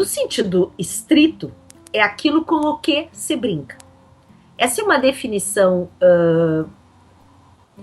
sentido estrito, é aquilo com o que se brinca. Essa é uma definição,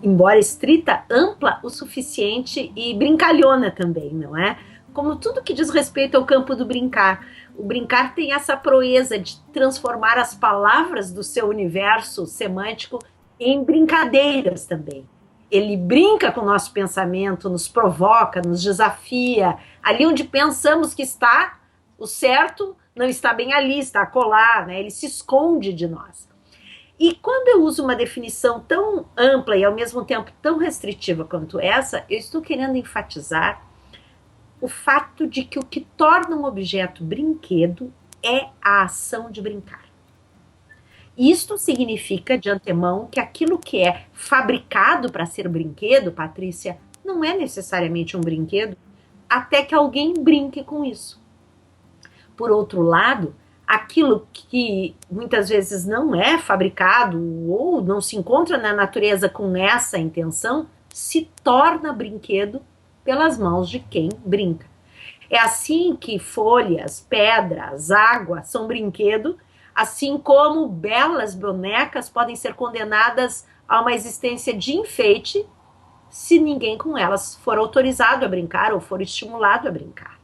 embora estrita, ampla o suficiente e brincalhona também, não é? Como tudo que diz respeito ao campo do brincar. O brincar tem essa proeza de transformar as palavras do seu universo semântico em brincadeiras também. Ele brinca com o nosso pensamento, nos provoca, nos desafia. Ali onde pensamos que está, o certo não está bem ali, está acolá, né? Ele se esconde de nós. E quando eu uso uma definição tão ampla e ao mesmo tempo tão restritiva quanto essa, eu estou querendo enfatizar o fato de que o que torna um objeto brinquedo é a ação de brincar. Isto significa, de antemão, que aquilo que é fabricado para ser brinquedo, Patrícia, não é necessariamente um brinquedo, até que alguém brinque com isso. Por outro lado, aquilo que muitas vezes não é fabricado ou não se encontra na natureza com essa intenção, se torna brinquedo pelas mãos de quem brinca. É assim que folhas, pedras, água são brinquedo, assim como belas bonecas podem ser condenadas a uma existência de enfeite se ninguém com elas for autorizado a brincar ou for estimulado a brincar.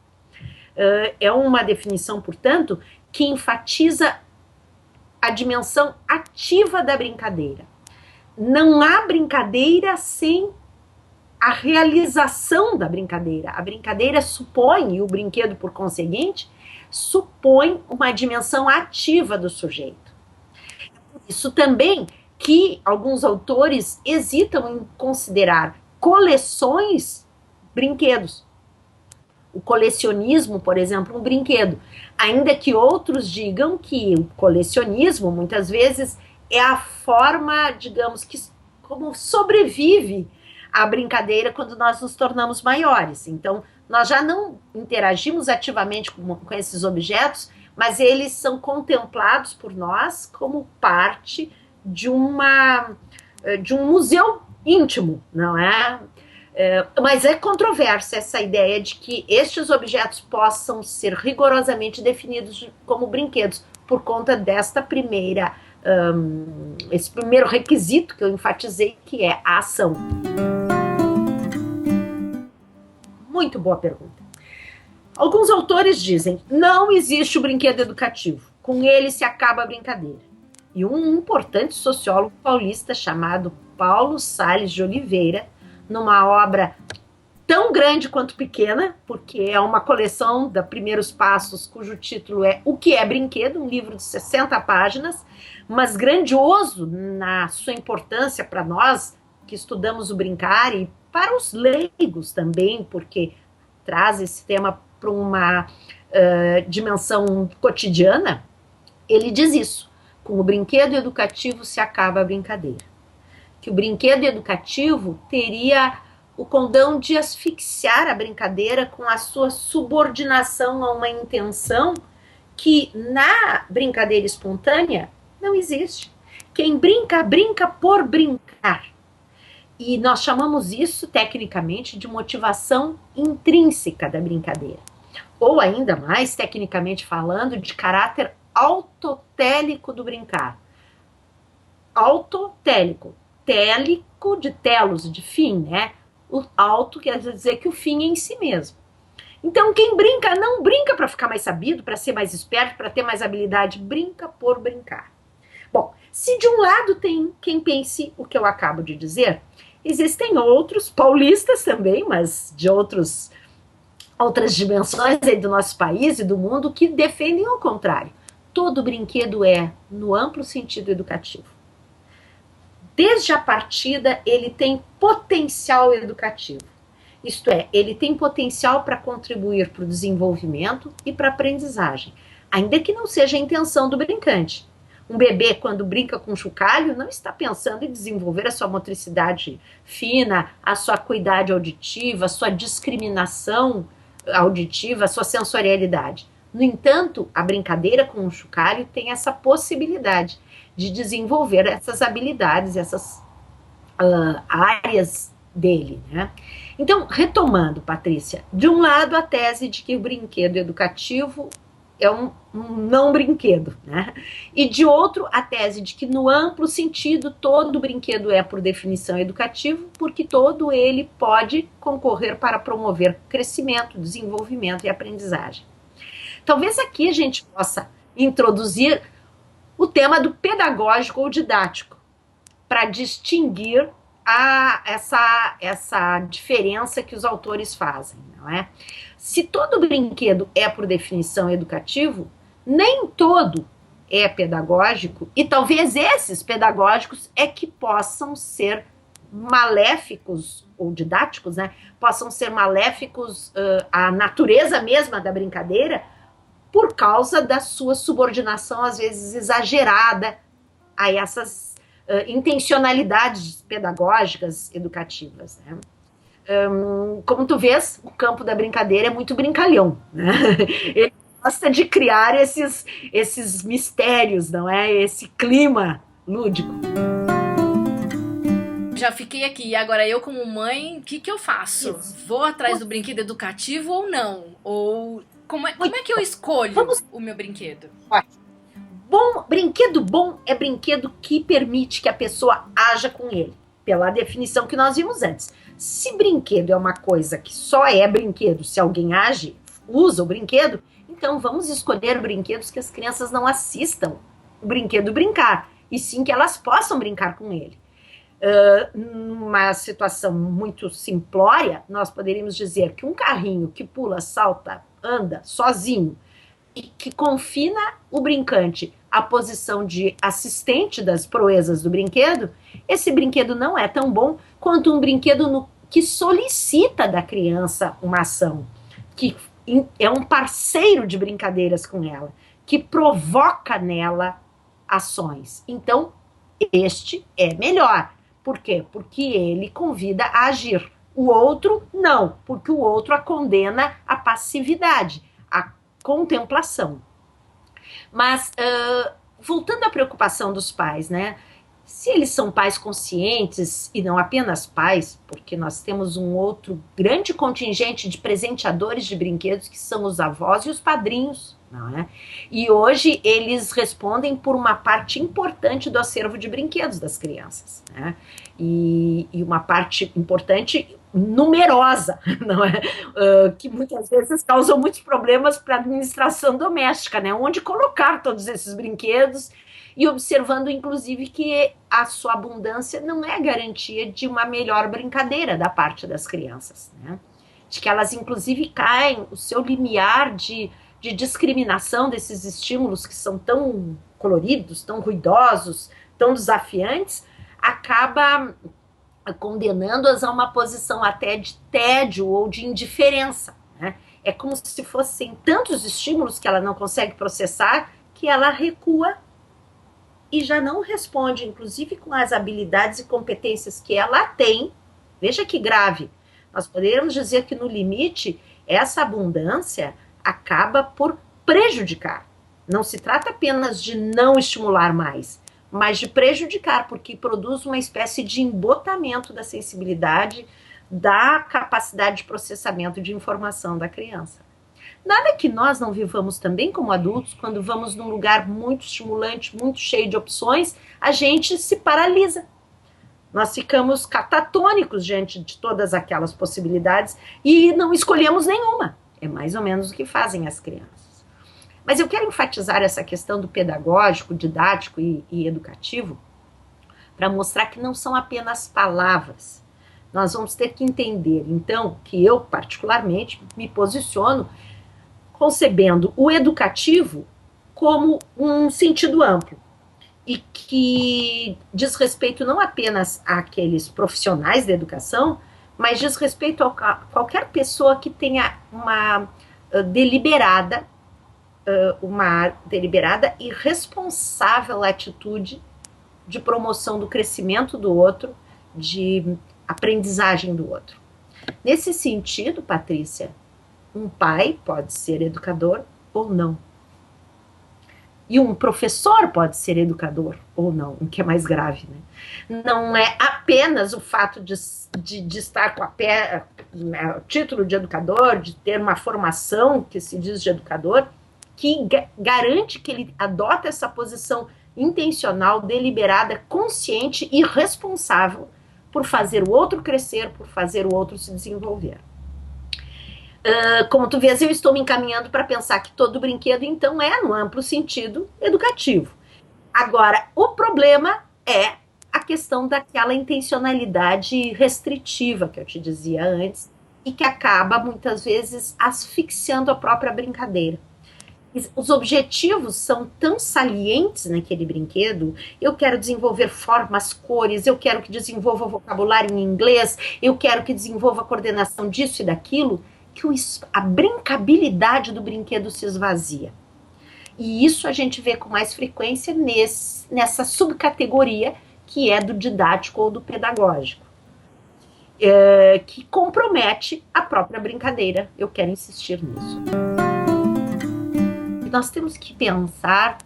É uma definição, portanto, que enfatiza a dimensão ativa da brincadeira. Não há brincadeira sem a realização da brincadeira. A brincadeira supõe, e o brinquedo por conseguinte, supõe uma dimensão ativa do sujeito. Isso também que alguns autores hesitam em considerar coleções brinquedos. O colecionismo, por exemplo, um brinquedo. Ainda que outros digam que o colecionismo, muitas vezes, é a forma, digamos, que como sobrevive a brincadeira quando nós nos tornamos maiores. Então, nós já não interagimos ativamente com esses objetos, mas eles são contemplados por nós como parte de um museu íntimo, não é? Mas é controversa essa ideia de que estes objetos possam ser rigorosamente definidos como brinquedos, por conta desta primeira, esse primeiro requisito que eu enfatizei, que é a ação. Muito boa pergunta. Alguns autores dizem, não existe o brinquedo educativo, com ele se acaba a brincadeira. E um importante sociólogo paulista chamado Paulo Sales de Oliveira, numa obra tão grande quanto pequena, porque é uma coleção de primeiros passos, cujo título é O que é Brinquedo, um livro de 60 páginas, mas grandioso na sua importância para nós que estudamos o brincar e para os leigos também, porque traz esse tema para uma dimensão cotidiana. Ele diz isso, com o brinquedo educativo se acaba a brincadeira. Que o brinquedo educativo teria o condão de asfixiar a brincadeira com a sua subordinação a uma intenção que na brincadeira espontânea não existe. Quem brinca, brinca por brincar. E nós chamamos isso, tecnicamente, de motivação intrínseca da brincadeira. Ou ainda mais, tecnicamente falando, de caráter autotélico do brincar. Autotélico. Télico de telos, de fim, né? O auto quer dizer que o fim é em si mesmo. Então, quem brinca, não brinca para ficar mais sabido, para ser mais esperto, para ter mais habilidade, brinca por brincar. Bom, se de um lado tem quem pense o que eu acabo de dizer, existem outros, paulistas também, mas de outras dimensões aí do nosso país e do mundo, que defendem o contrário. Todo brinquedo é, no amplo sentido educativo. Desde a partida, ele tem potencial educativo. Isto é, ele tem potencial para contribuir para o desenvolvimento e para a aprendizagem, ainda que não seja a intenção do brincante. Um bebê, quando brinca com chocalho, não está pensando em desenvolver a sua motricidade fina, a sua acuidade auditiva, a sua discriminação auditiva, a sua sensorialidade. No entanto, a brincadeira com o chocalho tem essa possibilidade de desenvolver essas habilidades, essas áreas dele, né? Então, retomando, Patrícia, de um lado a tese de que o brinquedo educativo é um não brinquedo, né? E de outro, a tese de que no amplo sentido todo brinquedo é por definição educativo, porque todo ele pode concorrer para promover crescimento, desenvolvimento e aprendizagem. Talvez aqui a gente possa introduzir o tema do pedagógico ou didático, para distinguir essa diferença que os autores fazem, não é? Se todo brinquedo é, por definição, educativo, nem todo é pedagógico, e talvez esses pedagógicos é que possam ser maléficos, ou didáticos, né? Possam ser maléficos à natureza mesma da brincadeira, por causa da sua subordinação, às vezes exagerada, a essas intencionalidades pedagógicas, educativas, né? Como tu vês, o campo da brincadeira é muito brincalhão, né? Ele gosta de criar esses mistérios, não é? Esse clima lúdico. Já fiquei aqui, e agora eu como mãe, o que eu faço? Isso. Vou atrás do brinquedo educativo ou não? Ou como é que eu escolho o meu brinquedo? Brinquedo bom é brinquedo que permite que a pessoa haja com ele, pela definição que nós vimos antes. Se brinquedo é uma coisa que só é brinquedo se alguém age, usa o brinquedo, então vamos escolher brinquedos que as crianças não assistam o brinquedo brincar, e sim que elas possam brincar com ele. Numa situação muito simplória, nós poderíamos dizer que um carrinho que pula, salta, anda sozinho e que confina o brincante à posição de assistente das proezas do brinquedo, esse brinquedo não é tão bom quanto um brinquedo que solicita da criança uma ação, que é um parceiro de brincadeiras com ela, que provoca nela ações. Então, este é melhor. Por quê? Porque ele convida a agir. O outro, não, porque o outro a condena à passividade, à contemplação. Mas, voltando à preocupação dos pais, né? Se eles são pais conscientes, e não apenas pais, porque nós temos um outro grande contingente de presenteadores de brinquedos, que são os avós e os padrinhos, não é? E hoje eles respondem por uma parte importante do acervo de brinquedos das crianças, né? E uma parte importante numerosa, não é? Que muitas vezes causam muitos problemas para a administração doméstica, né? Onde colocar todos esses brinquedos, e observando, inclusive, que a sua abundância não é garantia de uma melhor brincadeira da parte das crianças, né? De que elas, inclusive, caem, o seu limiar de discriminação desses estímulos que são tão coloridos, tão ruidosos, tão desafiantes, acaba condenando-as a uma posição até de tédio ou de indiferença, né? É como se fossem tantos estímulos que ela não consegue processar, que ela recua e já não responde, inclusive com as habilidades e competências que ela tem. Veja que grave. Nós poderíamos dizer que, no limite, essa abundância acaba por prejudicar. Não se trata apenas de não estimular mais, mas de prejudicar, porque produz uma espécie de embotamento da sensibilidade, da capacidade de processamento de informação da criança. Nada que nós não vivamos também como adultos, quando vamos num lugar muito estimulante, muito cheio de opções, a gente se paralisa. Nós ficamos catatônicos diante de todas aquelas possibilidades e não escolhemos nenhuma. É mais ou menos o que fazem as crianças. Mas eu quero enfatizar essa questão do pedagógico, didático e educativo, para mostrar que não são apenas palavras. Nós vamos ter que entender, então, que eu, particularmente, me posiciono concebendo o educativo como um sentido amplo e que diz respeito não apenas àqueles profissionais da educação, mas diz respeito a qualquer pessoa que tenha uma deliberada e responsável atitude de promoção do crescimento do outro, de aprendizagem do outro. Nesse sentido, Patrícia, um pai pode ser educador ou não. E um professor pode ser educador ou não, o que é mais grave, né? Não é apenas o fato de estar com o título de educador, de ter uma formação que se diz de educador, que garante que ele adota essa posição intencional, deliberada, consciente e responsável por fazer o outro crescer, por fazer o outro se desenvolver. Como tu vês, eu estou me encaminhando para pensar que todo brinquedo, então, é, no amplo sentido, educativo. Agora, o problema é a questão daquela intencionalidade restritiva que eu te dizia antes e que acaba, muitas vezes, asfixiando a própria brincadeira. Os objetivos são tão salientes naquele brinquedo. Eu quero desenvolver formas, cores, eu quero que desenvolva vocabulário em inglês, eu quero que desenvolva a coordenação disso e daquilo, que a brincabilidade do brinquedo se esvazia. E isso a gente vê com mais frequência nessa subcategoria que é do didático ou do pedagógico, que compromete a própria brincadeira. Eu quero insistir nisso. Nós temos que pensar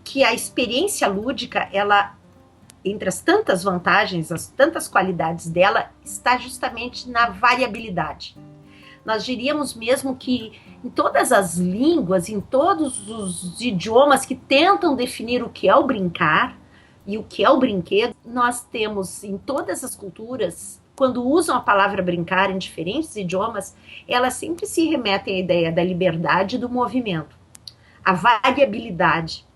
que a experiência lúdica, ela, entre as tantas vantagens, as tantas qualidades dela, está justamente na variabilidade. Nós diríamos mesmo que em todas as línguas, em todos os idiomas que tentam definir o que é o brincar e o que é o brinquedo, nós temos em todas as culturas, quando usam a palavra brincar em diferentes idiomas, elas sempre se remetem à ideia da liberdade e do movimento, a variabilidade.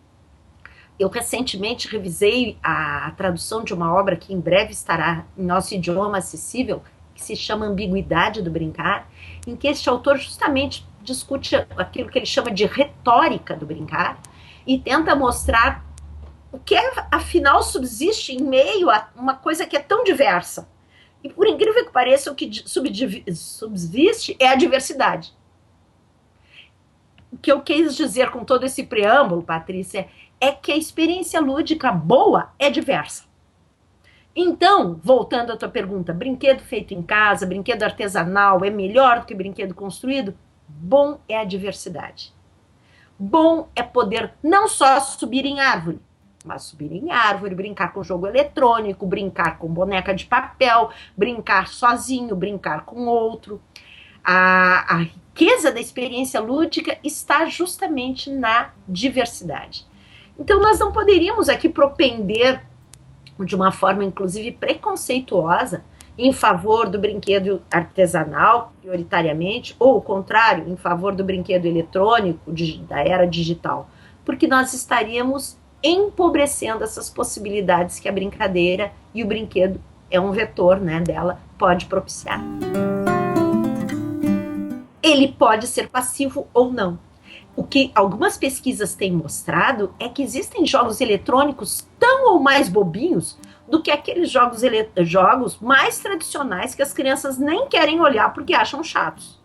Eu recentemente revisei a tradução de uma obra que em breve estará em nosso idioma acessível, que se chama Ambiguidade do Brincar, em que este autor justamente discute aquilo que ele chama de retórica do brincar e tenta mostrar o que afinal subsiste em meio a uma coisa que é tão diversa. E por incrível que pareça, o que subsiste é a diversidade. O que eu quis dizer com todo esse preâmbulo, Patrícia, é que a experiência lúdica boa é diversa. Então, voltando à tua pergunta, brinquedo feito em casa, brinquedo artesanal, é melhor do que brinquedo construído? Bom é a diversidade. Bom é poder não só subir em árvore, mas subir em árvore, brincar com jogo eletrônico, brincar com boneca de papel, brincar sozinho, brincar com outro. A riqueza da experiência lúdica está justamente na diversidade. Então, nós não poderíamos aqui propender de uma forma, inclusive, preconceituosa em favor do brinquedo artesanal, prioritariamente, ou o contrário, em favor do brinquedo eletrônico, da era digital, porque nós estaríamos empobrecendo essas possibilidades que a brincadeira e o brinquedo é um vetor, né, dela, pode propiciar. Ele pode ser passivo ou não. O que algumas pesquisas têm mostrado é que existem jogos eletrônicos tão ou mais bobinhos do que aqueles jogos mais tradicionais que as crianças nem querem olhar porque acham chatos.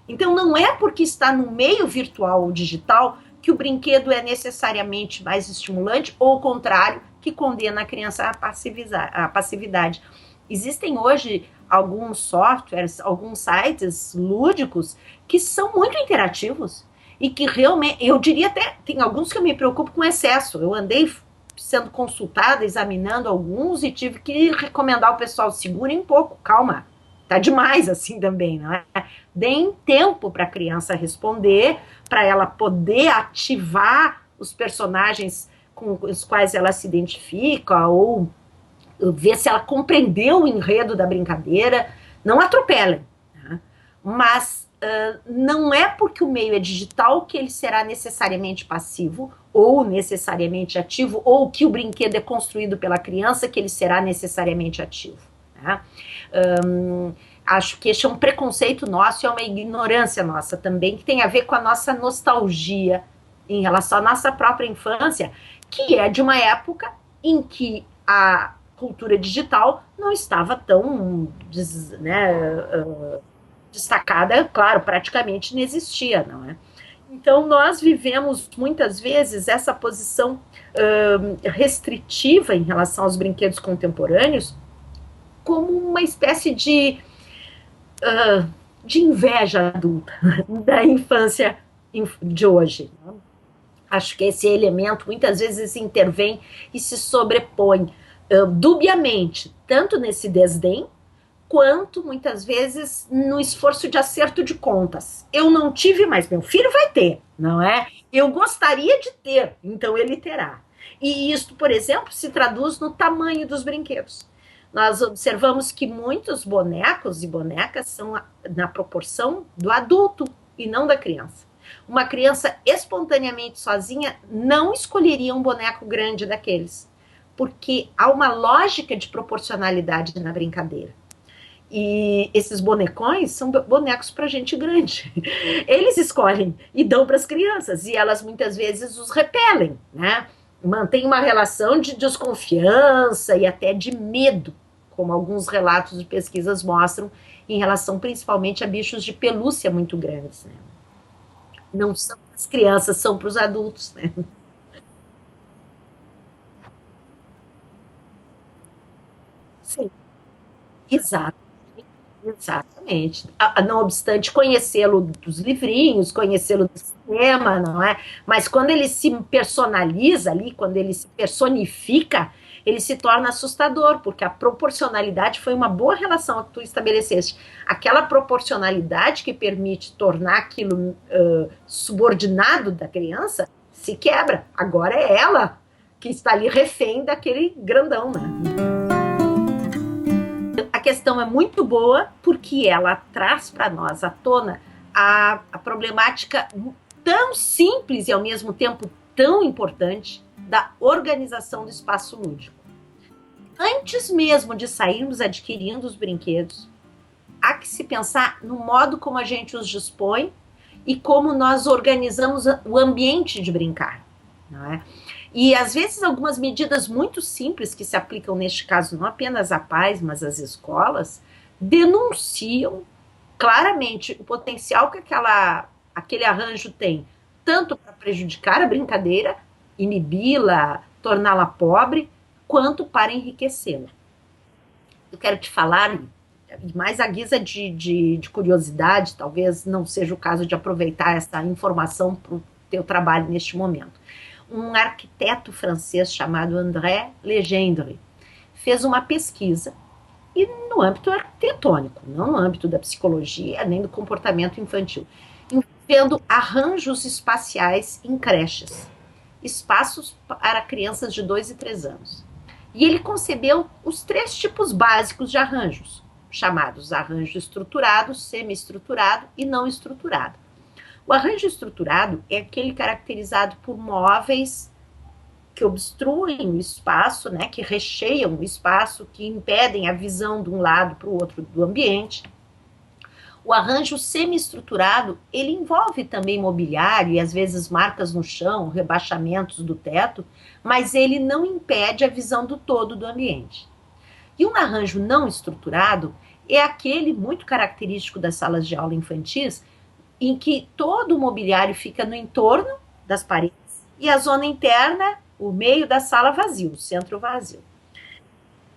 Então não é porque está no meio virtual ou digital que o brinquedo é necessariamente mais estimulante ou o contrário, que condena a criança à passividade. Existem hoje alguns softwares, alguns sites lúdicos que são muito interativos e que realmente, eu diria até, tem alguns que eu me preocupo com excesso. Eu andei sendo consultada, examinando alguns e tive que recomendar ao pessoal, segurem um pouco, calma, tá demais assim também, não é? Deem tempo para a criança responder, para ela poder ativar os personagens com os quais ela se identifica ou ver se ela compreendeu o enredo da brincadeira. Não atropelem, né? Mas não é porque o meio é digital que ele será necessariamente passivo ou necessariamente ativo, ou que o brinquedo é construído pela criança que ele será necessariamente ativo, né? Acho que esse é um preconceito nosso, é uma ignorância nossa também, que tem a ver com a nossa nostalgia em relação à nossa própria infância, que é de uma época em que a cultura digital não estava tão destacada, claro, praticamente não existia, não é? Então, nós vivemos muitas vezes essa posição restritiva em relação aos brinquedos contemporâneos como uma espécie de inveja adulta da infância de hoje. Acho que esse elemento muitas vezes intervém e se sobrepõe dubiamente, tanto nesse desdém, quanto, muitas vezes, no esforço de acerto de contas. Eu não tive, mas meu filho vai ter, não é? Eu gostaria de ter, então ele terá. E isso, por exemplo, se traduz no tamanho dos brinquedos. Nós observamos que muitos bonecos e bonecas são na proporção do adulto e não da criança. Uma criança espontaneamente sozinha não escolheria um boneco grande daqueles, porque há uma lógica de proporcionalidade na brincadeira. E esses bonecões são bonecos para gente grande. Eles escolhem e dão para as crianças, e elas muitas vezes os repelem, né? Mantém uma relação de desconfiança e até de medo, como alguns relatos de pesquisas mostram, em relação principalmente a bichos de pelúcia muito grandes, né? Não são para as crianças, são para os adultos, né? Sim, exato. Exatamente. Não obstante conhecê-lo dos livrinhos, conhecê-lo do cinema, não é? Mas quando ele se personaliza ali, quando ele se personifica, ele se torna assustador, porque a proporcionalidade foi uma boa relação que tu estabeleceste. Aquela proporcionalidade que permite tornar aquilo subordinado da criança se quebra. Agora é ela que está ali refém daquele grandão, né? A questão é muito boa porque ela traz para nós à tona a problemática tão simples e ao mesmo tempo tão importante da organização do espaço lúdico. Antes mesmo de sairmos adquirindo os brinquedos, há que se pensar no modo como a gente os dispõe e como nós organizamos o ambiente de brincar, não é? E, às vezes, algumas medidas muito simples que se aplicam, neste caso, não apenas a pais, mas às escolas, denunciam claramente o potencial que aquele arranjo tem, tanto para prejudicar a brincadeira, inibi-la, torná-la pobre, quanto para enriquecê-la. Eu quero te falar, mais à guisa de curiosidade, talvez não seja o caso de aproveitar essa informação para o teu trabalho neste momento. Um arquiteto francês chamado André Legendre fez uma pesquisa, e no âmbito arquitetônico, não no âmbito da psicologia, nem do comportamento infantil, envolvendo arranjos espaciais em creches, espaços para crianças de 2 e 3 anos. E ele concebeu os 3 tipos básicos de arranjos, chamados arranjo estruturado, semi-estruturado e não estruturado. O arranjo estruturado é aquele caracterizado por móveis que obstruem o espaço, né, que recheiam o espaço, que impedem a visão de um lado para o outro do ambiente. O arranjo semi-estruturado, ele envolve também mobiliário e às vezes marcas no chão, rebaixamentos do teto, mas ele não impede a visão do todo do ambiente. E um arranjo não estruturado é aquele muito característico das salas de aula infantis, em que todo o mobiliário fica no entorno das paredes e a zona interna, o meio da sala vazio, o centro vazio.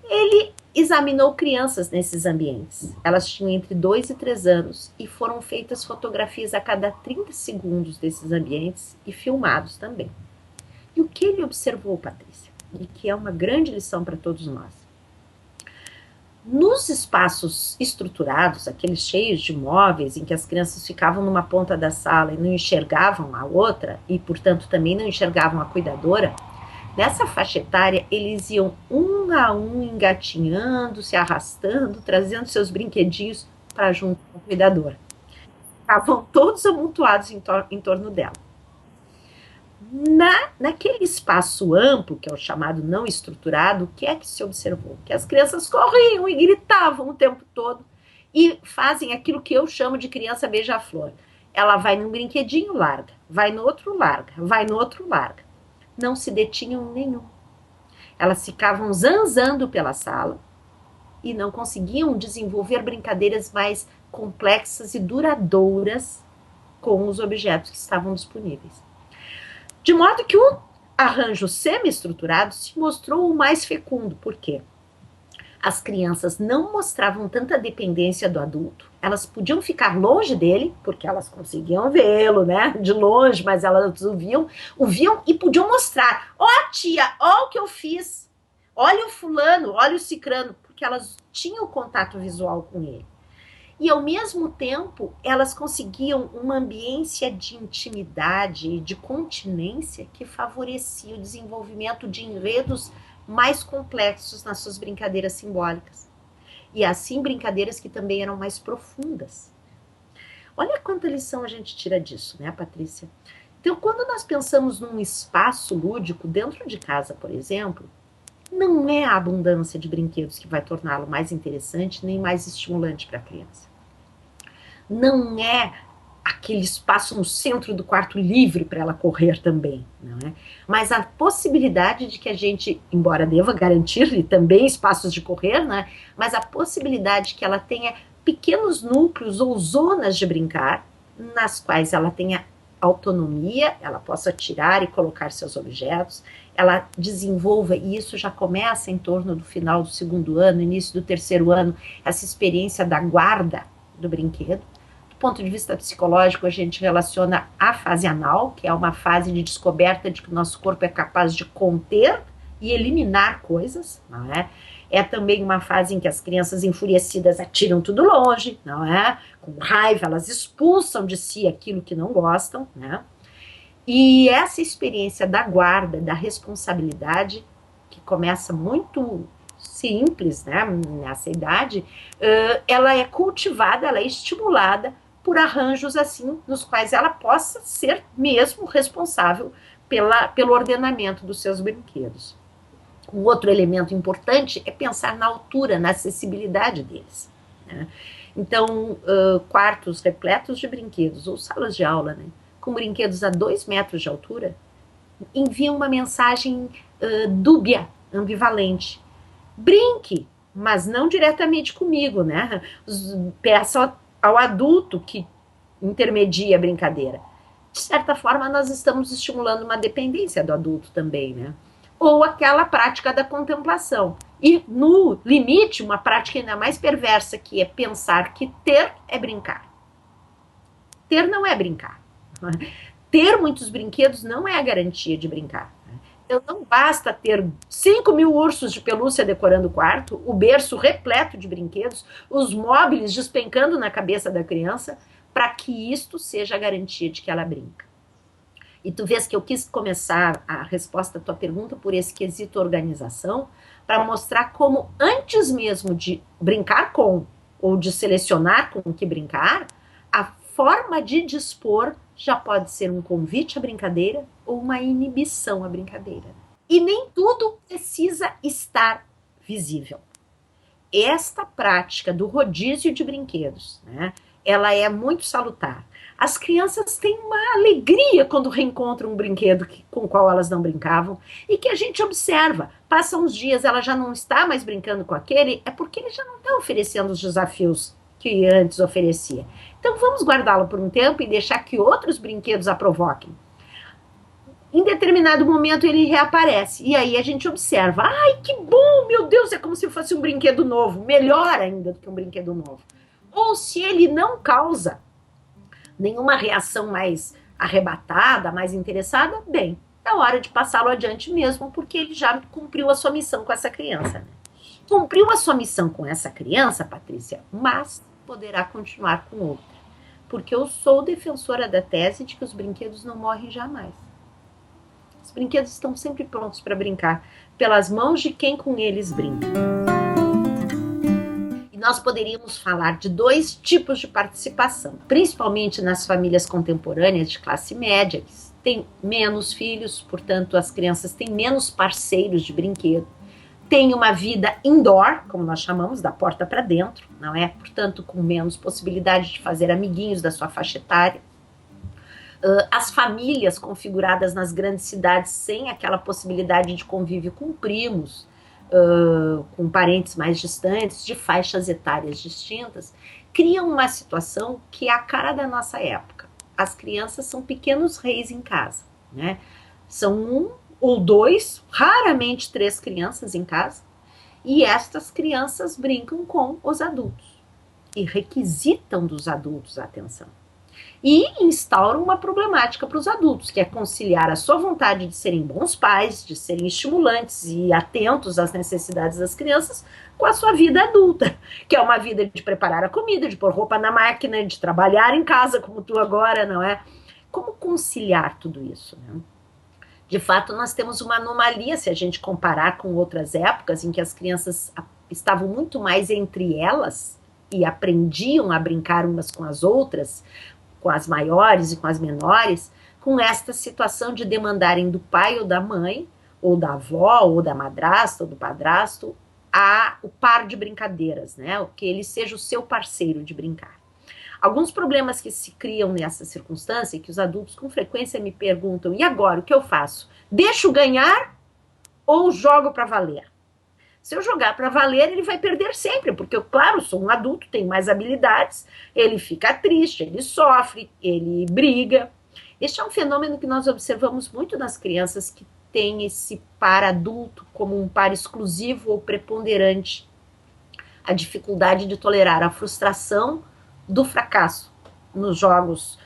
Ele examinou crianças nesses ambientes. Elas tinham entre 2 e 3 anos e foram feitas fotografias a cada 30 segundos desses ambientes e filmados também. E o que ele observou, Patrícia? E que é uma grande lição para todos nós. Nos espaços estruturados, aqueles cheios de móveis, em que as crianças ficavam numa ponta da sala e não enxergavam a outra, e, portanto, também não enxergavam a cuidadora, nessa faixa etária, eles iam um a um engatinhando, se arrastando, trazendo seus brinquedinhos para junto com a cuidadora. Estavam todos amontoados em torno dela. Naquele espaço amplo, que é o chamado não estruturado, o que é que se observou? Que as crianças corriam e gritavam o tempo todo e fazem aquilo que eu chamo de criança beija-flor. Ela vai num brinquedinho, larga, vai no outro, larga, vai no outro, larga. Não se detinham nenhum. Elas ficavam zanzando pela sala e não conseguiam desenvolver brincadeiras mais complexas e duradouras com os objetos que estavam disponíveis. De modo que o arranjo semi-estruturado se mostrou o mais fecundo. Por quê? As crianças não mostravam tanta dependência do adulto. Elas podiam ficar longe dele, porque elas conseguiam vê-lo, né? De longe, mas elas o viam e podiam mostrar. Ó, tia, ó o que eu fiz. Olha o fulano, olha o cicrano. porque elas tinham contato visual com ele. E, ao mesmo tempo, elas conseguiam uma ambiência de intimidade e de continência que favorecia o desenvolvimento de enredos mais complexos nas suas brincadeiras simbólicas. E, assim, brincadeiras que também eram mais profundas. Olha quanta lição a gente tira disso, né, Patrícia? Então, quando nós pensamos num espaço lúdico dentro de casa, por exemplo, não é a abundância de brinquedos que vai torná-lo mais interessante nem mais estimulante para a criança. Não é aquele espaço no centro do quarto livre para ela correr também, não é? Mas a possibilidade de que a gente, embora deva garantir-lhe também espaços de correr, né? Mas a possibilidade de que ela tenha pequenos núcleos ou zonas de brincar, nas quais ela tenha autonomia, ela possa tirar e colocar seus objetos, ela desenvolva, e isso já começa em torno do final do segundo ano, início do terceiro ano, essa experiência da guarda do brinquedo. Do ponto de vista psicológico, a gente relaciona a fase anal, que é uma fase de descoberta de que o nosso corpo é capaz de conter e eliminar coisas, não é? É também uma fase em que as crianças enfurecidas atiram tudo longe, não é? Com raiva, elas expulsam de si aquilo que não gostam, né? E essa experiência da guarda, da responsabilidade, que começa muito simples, né, nessa idade, ela é cultivada, ela é estimulada por arranjos assim, nos quais ela possa ser mesmo responsável pelo ordenamento dos seus brinquedos. Um outro elemento importante é pensar na altura, na acessibilidade deles, né? Então, quartos repletos de brinquedos, ou salas de aula, né, com brinquedos a 2 metros de altura, enviam uma mensagem dúbia, ambivalente. Brinque, mas não diretamente comigo, né? Peça ao adulto que intermedia a brincadeira. De certa forma, nós estamos estimulando uma dependência do adulto também, né? Ou aquela prática da contemplação. E, no limite, uma prática ainda mais perversa, que é pensar que ter é brincar. Ter não é brincar. Ter muitos brinquedos não é a garantia de brincar. Então, não basta ter 5.000 ursos de pelúcia decorando o quarto, o berço repleto de brinquedos, os móveis despencando na cabeça da criança, para que isto seja a garantia de que ela brinca. E tu vês que eu quis começar a resposta à tua pergunta por esse quesito organização, para mostrar como, antes mesmo de brincar com, ou de selecionar com o que brincar, a forma de dispor já pode ser um convite à brincadeira ou uma inibição à brincadeira. E nem tudo precisa estar visível. Esta prática do rodízio de brinquedos, né, ela é muito salutar. As crianças têm uma alegria quando reencontram um brinquedo com o qual elas não brincavam e que a gente observa. Passam uns dias, ela já não está mais brincando com aquele, é porque ele já não está oferecendo os desafios que antes oferecia. Então vamos guardá-lo por um tempo e deixar que outros brinquedos a provoquem. Em determinado momento ele reaparece e aí a gente observa. Ai, que bom, meu Deus, é como se fosse um brinquedo novo. Melhor ainda do que um brinquedo novo. Ou se ele não causa nenhuma reação mais arrebatada, mais interessada, bem, é hora de passá-lo adiante mesmo, porque ele já cumpriu a sua missão com essa criança. Né? Cumpriu a sua missão com essa criança, Patrícia, mas poderá continuar com outra. Porque eu sou defensora da tese de que os brinquedos não morrem jamais. Os brinquedos estão sempre prontos para brincar, pelas mãos de quem com eles brinca. E nós poderíamos falar de 2 tipos de participação, principalmente nas famílias contemporâneas de classe média, que têm menos filhos, portanto as crianças têm menos parceiros de brinquedo, têm uma vida indoor, como nós chamamos, da porta para dentro, não é? Portanto, com menos possibilidade de fazer amiguinhos da sua faixa etária. As famílias configuradas nas grandes cidades sem aquela possibilidade de convívio com primos, com parentes mais distantes, de faixas etárias distintas, criam uma situação que é a cara da nossa época. As crianças são pequenos reis em casa, né? São 1 ou 2, raramente 3 crianças em casa, e estas crianças brincam com os adultos e requisitam dos adultos a atenção. E instauram uma problemática para os adultos, que é conciliar a sua vontade de serem bons pais, de serem estimulantes e atentos às necessidades das crianças, com a sua vida adulta, que é uma vida de preparar a comida, de pôr roupa na máquina, de trabalhar em casa, como tu agora, não é? Como conciliar tudo isso, né? De fato, nós temos uma anomalia se a gente comparar com outras épocas em que as crianças estavam muito mais entre elas e aprendiam a brincar umas com as outras, com as maiores e com as menores, com esta situação de demandarem do pai ou da mãe, ou da avó, ou da madrasta, ou do padrasto, o par de brincadeiras, né? Que ele seja o seu parceiro de brincar. Alguns problemas que se criam nessa circunstância, que os adultos com frequência me perguntam, e agora, o que eu faço? Deixo ganhar ou jogo para valer? Se eu jogar para valer, ele vai perder sempre, porque eu, claro, sou um adulto, tenho mais habilidades, ele fica triste, ele sofre, ele briga. Este é um fenômeno que nós observamos muito nas crianças que têm esse par adulto como um par exclusivo ou preponderante. A dificuldade de tolerar a frustração do fracasso nos jogos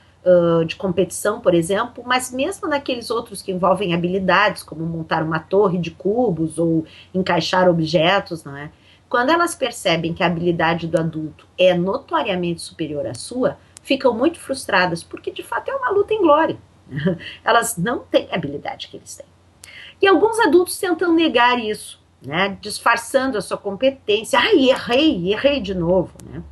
de competição, por exemplo, mas mesmo naqueles outros que envolvem habilidades, como montar uma torre de cubos ou encaixar objetos, não é? Quando elas percebem que a habilidade do adulto é notoriamente superior à sua, ficam muito frustradas, porque de fato é uma luta em glória. Elas não têm a habilidade que eles têm. E alguns adultos tentam negar isso, né? Disfarçando a sua competência. Ai, errei de novo, né?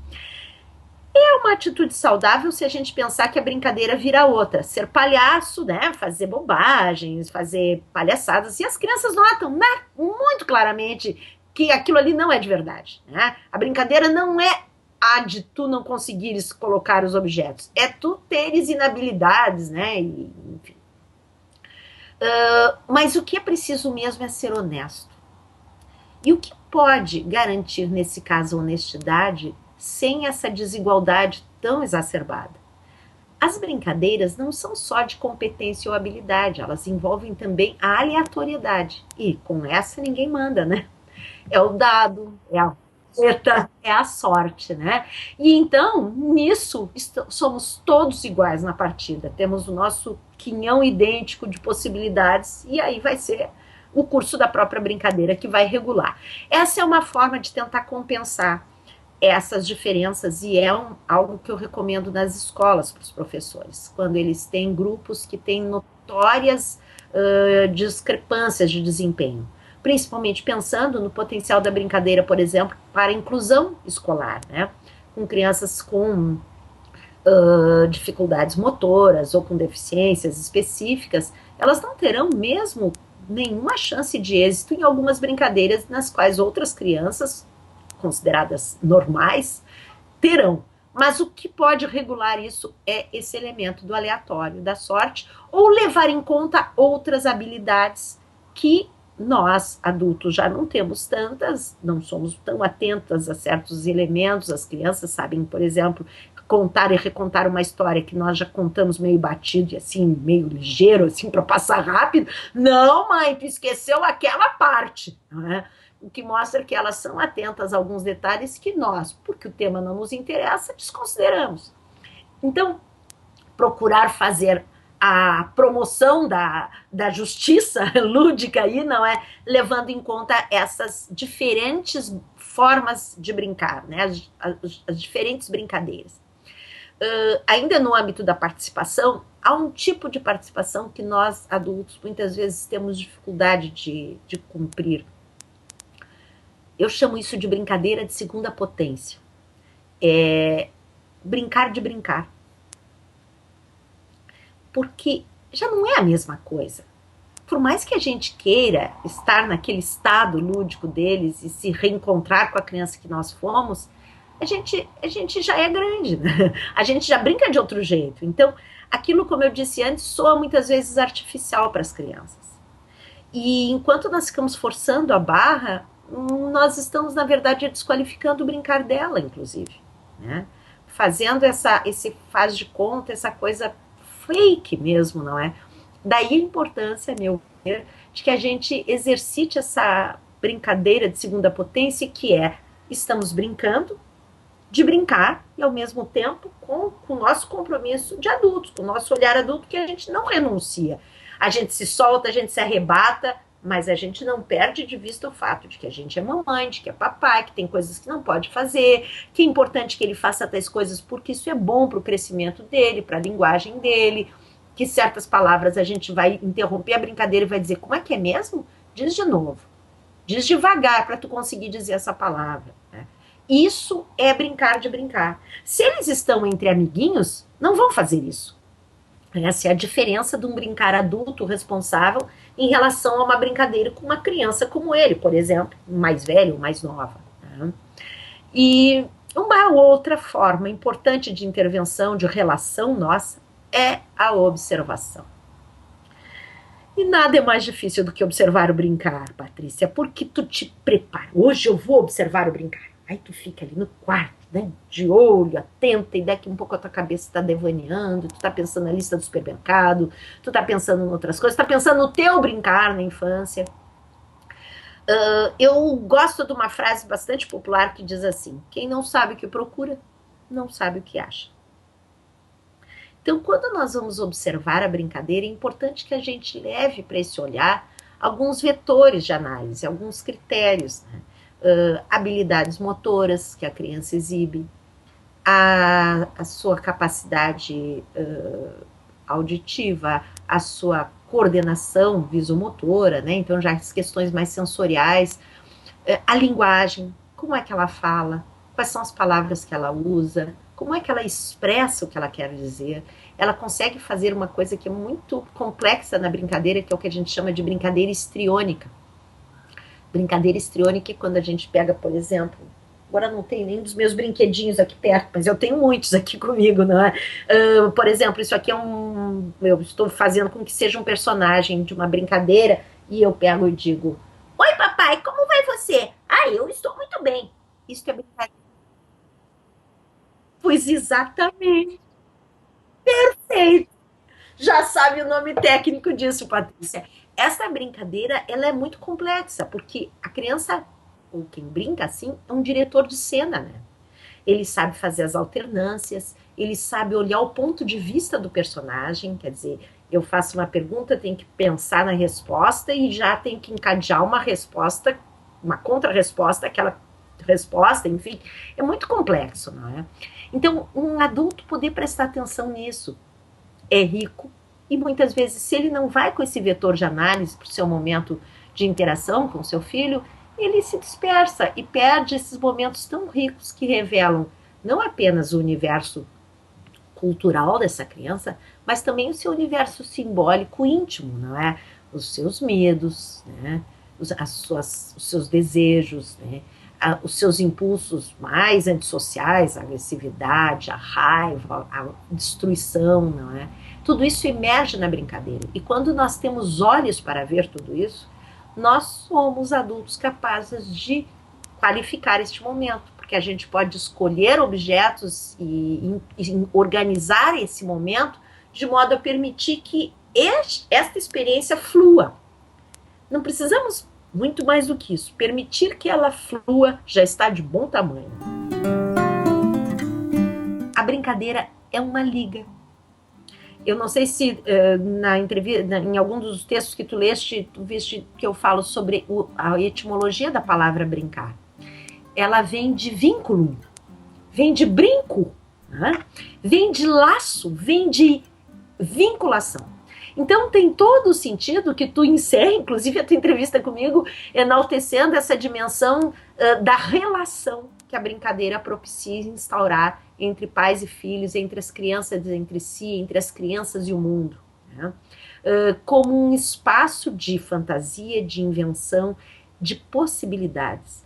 É uma atitude saudável se a gente pensar que a brincadeira vira outra. Ser palhaço, né? Fazer bobagens, fazer palhaçadas. E as crianças notam, né? Muito claramente que aquilo ali não é de verdade, né? A brincadeira não é a de tu não conseguires colocar os objetos. É tu teres inabilidades, né? E, enfim. Mas o que é preciso mesmo é ser honesto. E o que pode garantir, nesse caso, honestidade sem essa desigualdade tão exacerbada? As brincadeiras não são só de competência ou habilidade, elas envolvem também a aleatoriedade. E com essa ninguém manda, né? É o dado, é a roleta, é a sorte, né? E então, nisso, somos todos iguais na partida. Temos o nosso quinhão idêntico de possibilidades e aí vai ser o curso da própria brincadeira que vai regular. Essa é uma forma de tentar compensar essas diferenças e é algo que eu recomendo nas escolas para os professores, quando eles têm grupos que têm notórias discrepâncias de desempenho, principalmente pensando no potencial da brincadeira, por exemplo, para a inclusão escolar, né? Com crianças com dificuldades motoras ou com deficiências específicas, elas não terão mesmo nenhuma chance de êxito em algumas brincadeiras nas quais outras crianças consideradas normais terão. Mas o que pode regular isso é esse elemento do aleatório, da sorte, ou levar em conta outras habilidades que nós, adultos, já não temos tantas, não somos tão atentas a certos elementos. As crianças sabem, por exemplo, contar e recontar uma história que nós já contamos meio batido e assim, meio ligeiro, assim, para passar rápido. Não, mãe, tu esqueceu aquela parte, não é? O que mostra que elas são atentas a alguns detalhes que nós, porque o tema não nos interessa, desconsideramos. Então, procurar fazer a promoção da justiça lúdica aí, não é? Levando em conta essas diferentes formas de brincar, né? As diferentes brincadeiras. Ainda no âmbito da participação, há um tipo de participação que nós, adultos, muitas vezes temos dificuldade de cumprir. Eu chamo isso de brincadeira de segunda potência. Brincar de brincar. Porque já não é a mesma coisa. Por mais que a gente queira estar naquele estado lúdico deles e se reencontrar com a criança que nós fomos, a gente já é grande, né? A gente já brinca de outro jeito. Então, aquilo, como eu disse antes, soa muitas vezes artificial para as crianças. E enquanto nós ficamos forçando a barra, nós estamos, na verdade, desqualificando o brincar dela, inclusive, né? Fazendo esse faz de conta, essa coisa fake mesmo, não é? Daí a importância, a meu ver, de que a gente exercite essa brincadeira de segunda potência, que é, estamos brincando, de brincar e, ao mesmo tempo, com o nosso compromisso de adultos, com o nosso olhar adulto, que a gente não renuncia. A gente se solta, a gente se arrebata, mas a gente não perde de vista o fato de que a gente é mamãe, de que é papai, que tem coisas que não pode fazer, que é importante que ele faça tais coisas porque isso é bom para o crescimento dele, para a linguagem dele, que certas palavras a gente vai interromper a brincadeira e vai dizer, como é que é mesmo? Diz de novo. Diz devagar para tu conseguir dizer essa palavra. Né? Isso é brincar de brincar. Se eles estão entre amiguinhos, não vão fazer isso. Essa é a diferença de um brincar adulto responsável em relação a uma brincadeira com uma criança como ele, por exemplo, mais velho ou mais nova. Né? E uma outra forma importante de intervenção, de relação nossa, é a observação. E nada é mais difícil do que observar o brincar, Patrícia, porque tu te prepara. Hoje eu vou observar o brincar. Aí tu fica ali no quarto, né, de olho, atenta, e daqui um pouco a tua cabeça está devaneando, tu tá pensando na lista do supermercado, tu tá pensando em outras coisas, tu tá pensando no teu brincar na infância. Eu gosto de uma frase bastante popular que diz assim, quem não sabe o que procura, não sabe o que acha. Então, quando nós vamos observar a brincadeira, é importante que a gente leve para esse olhar alguns vetores de análise, alguns critérios, né? Habilidades motoras que a criança exibe, a sua capacidade auditiva, a sua coordenação visomotora, né? Então já as questões mais sensoriais, a linguagem, como é que ela fala, quais são as palavras que ela usa, como é que ela expressa o que ela quer dizer. Ela consegue fazer uma coisa que é muito complexa na brincadeira, que é o que a gente chama de brincadeira histriônica. Brincadeira histriônica é quando a gente pega, por exemplo, agora não tem nem dos meus brinquedinhos aqui perto, mas eu tenho muitos aqui comigo, não é? Por exemplo, isso aqui é eu estou fazendo com que seja um personagem de uma brincadeira e eu pego e digo, oi papai, como vai você? Ah, eu estou muito bem. Isso é brincadeira. Pois exatamente, perfeito. Já sabe o nome técnico disso, Patrícia. Essa brincadeira, ela é muito complexa, porque a criança, ou quem brinca assim, é um diretor de cena, né? Ele sabe fazer as alternâncias, ele sabe olhar o ponto de vista do personagem, quer dizer, eu faço uma pergunta, tenho que pensar na resposta e já tenho que encadear uma resposta, uma contra-resposta, aquela resposta, enfim, é muito complexo, não é? Então, um adulto poder prestar atenção nisso é rico e muitas vezes, se ele não vai com esse vetor de análise para o seu momento de interação com o seu filho, ele se dispersa e perde esses momentos tão ricos que revelam não apenas o universo cultural dessa criança, mas também o seu universo simbólico íntimo, não é? Os seus medos, né? os seus desejos, né? Os seus impulsos mais antissociais, a agressividade, a raiva, a destruição, não é? Tudo isso emerge na brincadeira. E quando nós temos olhos para ver tudo isso, nós somos adultos capazes de qualificar este momento, porque a gente pode escolher objetos e organizar esse momento de modo a permitir que esta experiência flua. Não precisamos muito mais do que isso. Permitir que ela flua já está de bom tamanho. A brincadeira é uma liga. Eu não sei se na entrevista, em algum dos textos que tu leste, tu viste que eu falo sobre a etimologia da palavra brincar. Ela vem de vínculo, vem de brinco, né? Vem de laço, vem de vinculação. Então tem todo o sentido que tu encerra, inclusive a tua entrevista comigo, enaltecendo essa dimensão da relação que a brincadeira propicia instaurar entre pais e filhos, entre as crianças entre si, entre as crianças e o mundo, né? Como um espaço de fantasia, de invenção, de possibilidades,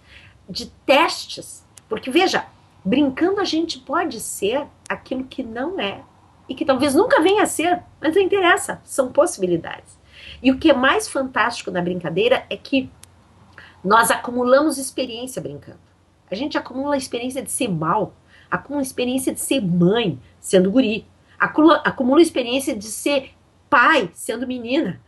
de testes. Porque, veja, brincando a gente pode ser aquilo que não é e que talvez nunca venha a ser, mas não interessa, são possibilidades. E o que é mais fantástico na brincadeira é que nós acumulamos experiência brincando. A gente acumula a experiência de ser mal, acumula a experiência de ser mãe, sendo guri, acumula a experiência de ser pai, sendo menina,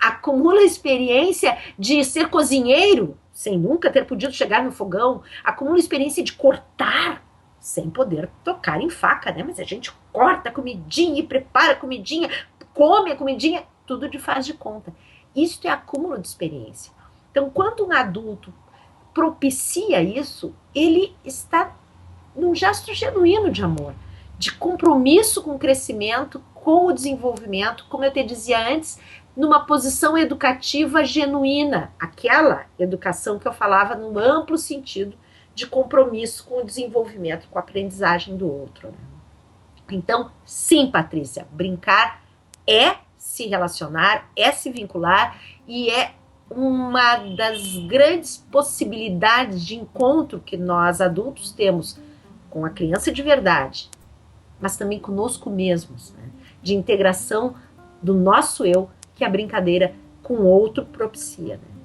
acumula a experiência de ser cozinheiro, sem nunca ter podido chegar no fogão, acumula a experiência de cortar, sem poder tocar em faca, né? Mas a gente corta a comidinha e prepara a comidinha, come a comidinha, tudo de faz de conta. Isso é acúmulo de experiência. Então, quando um adulto propicia isso, ele está num gesto genuíno de amor, de compromisso com o crescimento, com o desenvolvimento, como eu te dizia antes, numa posição educativa genuína, aquela educação que eu falava no amplo sentido de compromisso com o desenvolvimento, com a aprendizagem do outro. Né? Então, sim, Patrícia, brincar é se relacionar, é se vincular e é uma das grandes possibilidades de encontro que nós adultos temos com a criança de verdade, mas também conosco mesmos, né? De integração do nosso eu que a brincadeira com o outro propicia. Né?